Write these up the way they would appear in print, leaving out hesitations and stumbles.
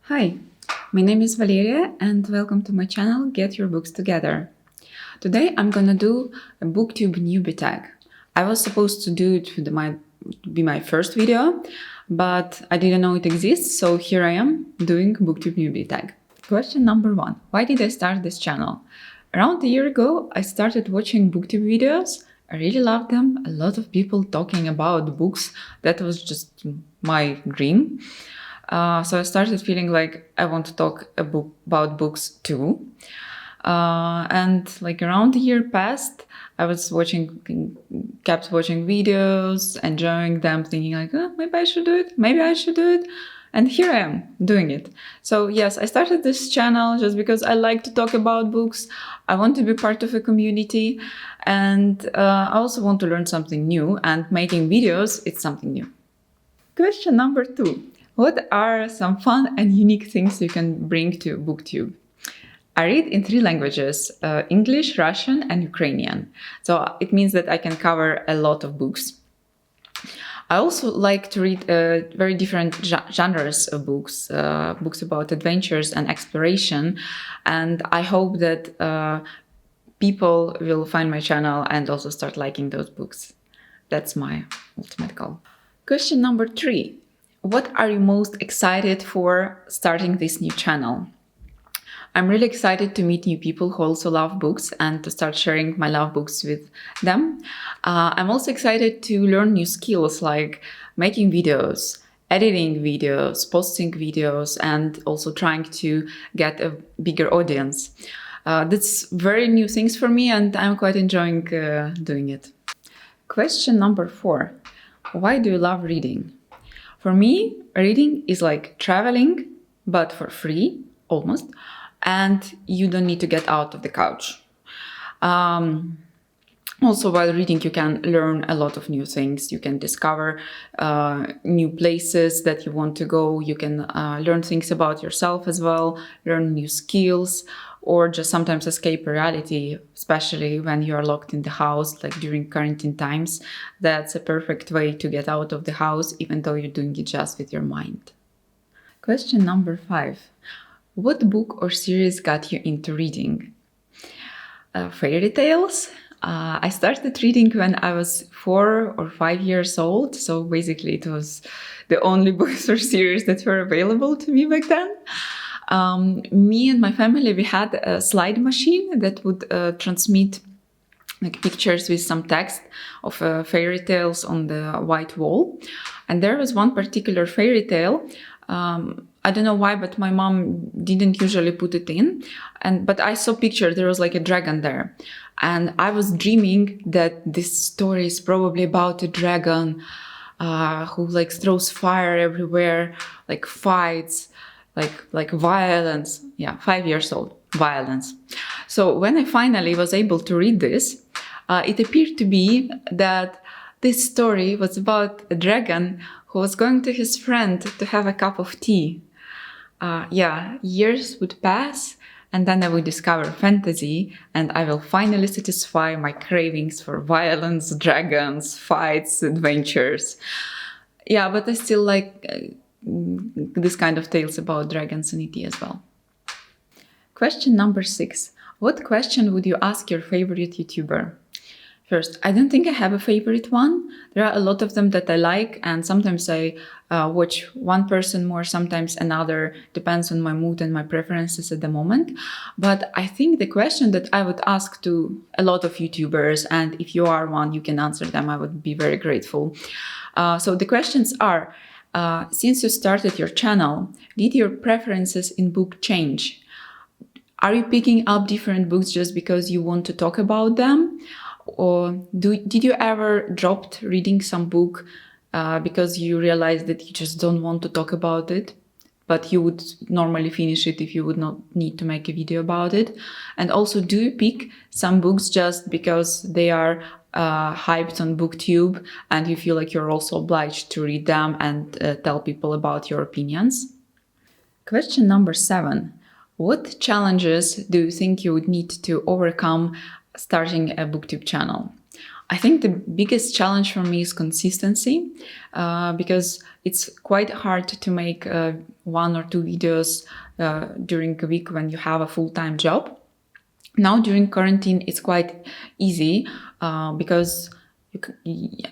Hi, my name is Valeria and welcome to my channel Get Your Books Together. Today I'm gonna do a Booktube Newbie Tag. I was supposed to do it with be my first video, but I didn't know it exists, so here I am doing Booktube Newbie Tag. Question number 1. Why did I start this channel? Around a year ago, I started watching Booktube videos. I really loved them. A lot of people talking about books. That was just my dream. So I started feeling like I want to talk about books too. And like around a year passed, I was kept watching videos, enjoying them, thinking like, oh, maybe I should do it, maybe I should do it. And here I am doing it. So yes, I started this channel just because I like to talk about books. I want to be part of a community, and I also want to learn something new, and making videos, it's something new. Question number 2. What are some fun and unique things you can bring to Booktube? I read in 3 languages, English, Russian, and Ukrainian. So it means that I can cover a lot of books. I also like to read very different genres of books, books about adventures and exploration. And I hope that people will find my channel and also start liking those books. That's my ultimate goal. Question number 3. What are you most excited for starting this new channel? I'm really excited to meet new people who also love books and to start sharing my love books with them. I'm also excited to learn new skills like making videos, editing videos, posting videos, and also trying to get a bigger audience. That's very new things for me, and I'm quite enjoying doing it. Question number 4. Why do you love reading? For me, reading is like traveling, but for free, almost, and you don't need to get out of the couch. Also, while reading, you can learn a lot of new things. You can discover new places that you want to go. You can learn things about yourself as well, learn new skills, or just sometimes escape reality, especially when you are locked in the house, like during quarantine times. That's a perfect way to get out of the house, even though you're doing it just with your mind. Question number 5. What book or series got you into reading? Fairy tales. I started reading when I was 4 or 5 years old, so basically it was the only books or series that were available to me back then. Me and my family, we had a slide machine that would transmit like pictures with some text of fairy tales on the white wall. And there was one particular fairy tale. I don't know why, but my mom didn't usually put it in. But I saw picture, there was like a dragon there. And I was dreaming that this story is probably about a dragon who like throws fire everywhere, like fights, like violence. Yeah, 5 years old, violence. So when I finally was able to read this, it appeared to be that this story was about a dragon who was going to his friend to have a cup of tea. Years would pass, and then I would discover fantasy, and I will finally satisfy my cravings for violence, dragons, fights, adventures. Yeah, but I still like this kind of tales about dragons and tea as well. Question number 6. What question would you ask your favorite YouTuber? First, I don't think I have a favorite one. There are a lot of them that I like, and sometimes I watch one person more, sometimes another, depends on my mood and my preferences at the moment. But I think the question that I would ask to a lot of YouTubers, and if you are one, you can answer them, I would be very grateful. So the questions are, since you started your channel, did your preferences in book change? Are you picking up different books just because you want to talk about them? Or did you ever drop reading some book because you realized that you just don't want to talk about it, but you would normally finish it if you would not need to make a video about it? And also, do you pick some books just because they are hyped on BookTube and you feel like you're also obliged to read them and tell people about your opinions? Question number 7. What challenges do you think you would need to overcome starting a BookTube channel? I think the biggest challenge for me is consistency, because it's quite hard to make 1 or 2 videos during a week when you have a full-time job. Now during quarantine, it's quite easy because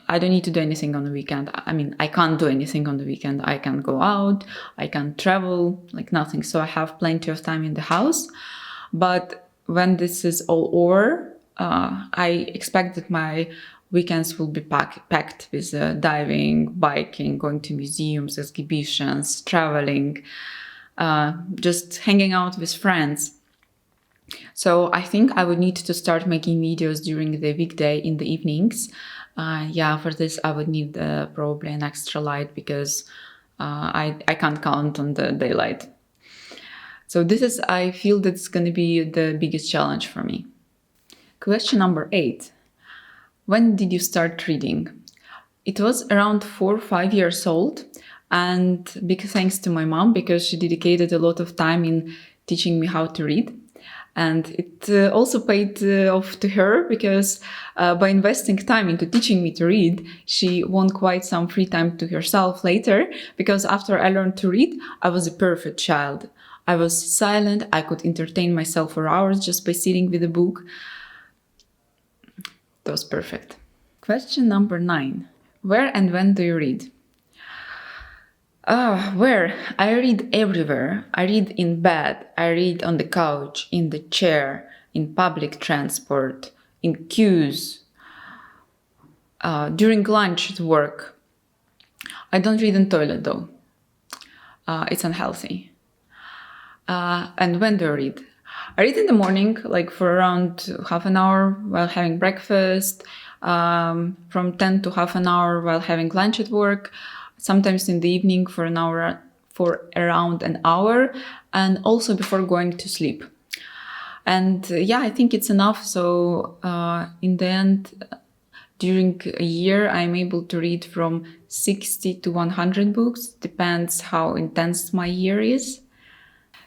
I don't need to do anything on the weekend. I mean, I can't do anything on the weekend. I can go out, I can travel, like nothing. So I have plenty of time in the house. But when this is all over, I expect that my weekends will be packed with diving, biking, going to museums, exhibitions, traveling, just hanging out with friends. So I think I would need to start making videos during the weekday in the evenings. For this I would need probably an extra light, because I can't count on the daylight. So I feel that's going to be the biggest challenge for me. Question number 8. When did you start reading? It was around 4 or 5 years old, and big thanks to my mom, because she dedicated a lot of time in teaching me how to read. And it also paid off to her, because by investing time into teaching me to read, she won quite some free time to herself later, because after I learned to read, I was a perfect child. I was silent, I could entertain myself for hours just by sitting with a book. That was perfect. Question number 9. Where and when do you read? Where? I read everywhere. I read in bed. I read on the couch, in the chair, in public transport, in queues, during lunch at work. I don't read in toilet though. It's unhealthy. And when do I read? I read in the morning, like for around half an hour while having breakfast, from 10 to half an hour while having lunch at work, sometimes in the evening for around an hour, and also before going to sleep. And I think it's enough. So in the end, during a year, I'm able to read from 60 to 100 books, depends how intense my year is.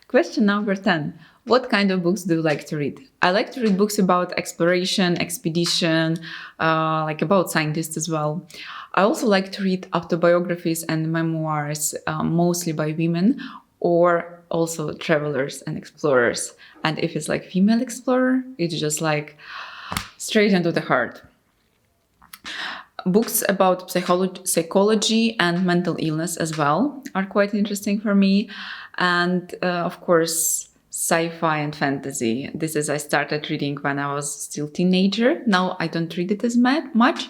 Question number 10. What kind of books do you like to read? I like to read books about exploration, expedition, like about scientists as well. I also like to read autobiographies and memoirs, mostly by women, or also travelers and explorers. And if it's like female explorer, it's just like straight into the heart. Books about psychology and mental illness as well are quite interesting for me. And of course, sci-fi and fantasy. I started reading when I was still teenager. Now I don't read it as much,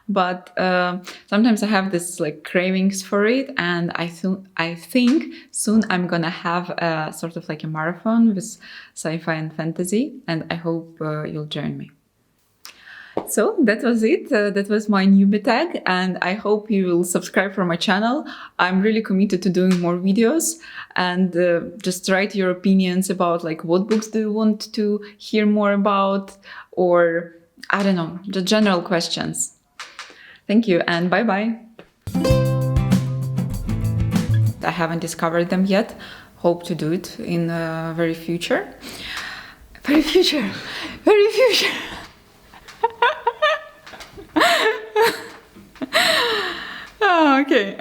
but sometimes I have this like cravings for it, and I think soon I'm gonna have a sort of like a marathon with sci-fi and fantasy, and I hope you'll join me. So that was it. That was my newbie tag, and I hope you will subscribe for my channel. I'm really committed to doing more videos, and just write your opinions about like what books do you want to hear more about, or I don't know, the general questions. Thank you, and bye-bye. I haven't discovered them yet. Hope to do it in the very future. Very future. Oh, okay.